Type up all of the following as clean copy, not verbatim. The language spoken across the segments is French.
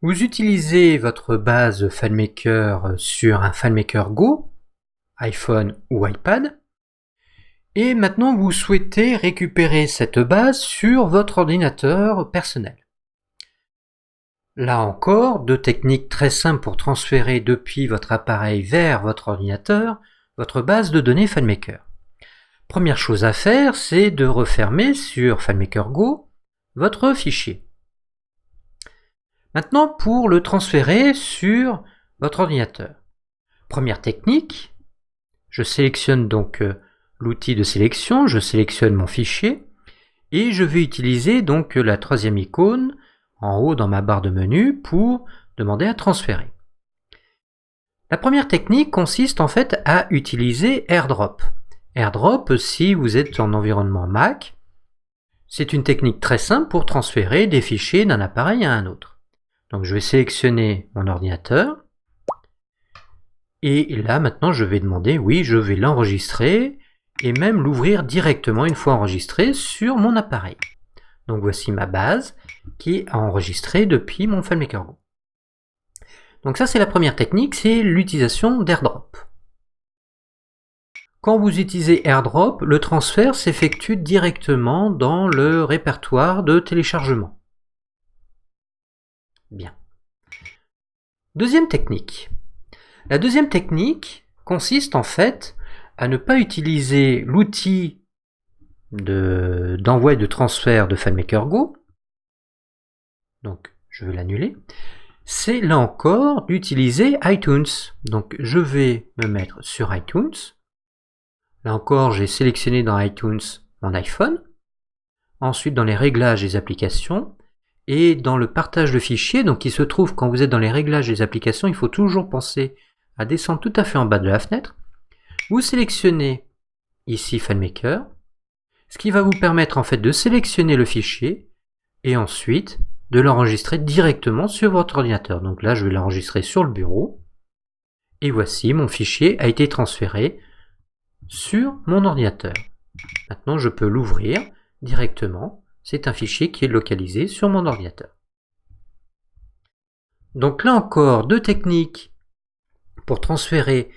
Vous utilisez votre base FileMaker sur un FileMaker Go, iPhone ou iPad, et maintenant vous souhaitez récupérer cette base sur votre ordinateur personnel. Là encore, deux techniques très simples pour transférer depuis votre appareil vers votre ordinateur votre base de données FileMaker. Première chose à faire, c'est de refermer sur FileMaker Go votre fichier. Maintenant, pour le transférer sur votre ordinateur. Première technique, je sélectionne donc l'outil de sélection, je sélectionne mon fichier et je vais utiliser donc la troisième icône en haut dans ma barre de menu pour demander à transférer. La première technique consiste en fait à utiliser AirDrop. AirDrop, si vous êtes en environnement Mac, c'est une technique très simple pour transférer des fichiers d'un appareil à un autre. Donc je vais sélectionner mon ordinateur et là maintenant je vais demander, oui, je vais l'enregistrer et même l'ouvrir directement une fois enregistré sur mon appareil. Donc voici ma base qui est enregistrée depuis mon FileMaker Go. Donc ça c'est la première technique, c'est l'utilisation d'AirDrop. Quand vous utilisez AirDrop, le transfert s'effectue directement dans le répertoire de téléchargement. Bien. Deuxième technique. La deuxième technique consiste en fait à ne pas utiliser l'outil d'envoi et de transfert de FileMaker Go. Donc je vais l'annuler. C'est là encore d'utiliser iTunes. Donc je vais me mettre sur iTunes. Là encore, j'ai sélectionné dans iTunes mon iPhone. Ensuite, dans les réglages des applications et dans le partage de fichiers, donc il se trouve quand vous êtes dans les réglages des applications, il faut toujours penser à descendre tout à fait en bas de la fenêtre. Vous sélectionnez ici FileMaker, ce qui va vous permettre en fait de sélectionner le fichier et ensuite de l'enregistrer directement sur votre ordinateur. Donc là, je vais l'enregistrer sur le bureau. Et voici, mon fichier a été transféré sur mon ordinateur. Maintenant, je peux l'ouvrir directement. C'est un fichier qui est localisé sur mon ordinateur. Donc là encore, deux techniques pour transférer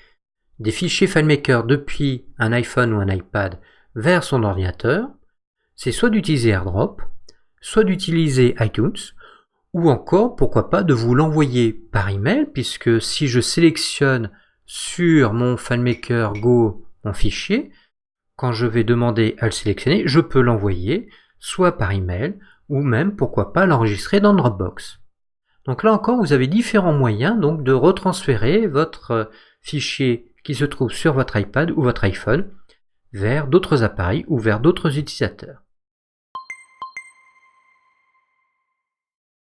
des fichiers FileMaker depuis un iPhone ou un iPad vers son ordinateur. C'est soit d'utiliser AirDrop, soit d'utiliser iTunes, ou encore, pourquoi pas, de vous l'envoyer par email, puisque si je sélectionne sur mon FileMaker Go mon fichier, quand je vais demander à le sélectionner, je peux l'envoyer soit par email, ou même, pourquoi pas, l'enregistrer dans Dropbox. Donc là encore, vous avez différents moyens donc, de retransférer votre fichier qui se trouve sur votre iPad ou votre iPhone vers d'autres appareils ou vers d'autres utilisateurs.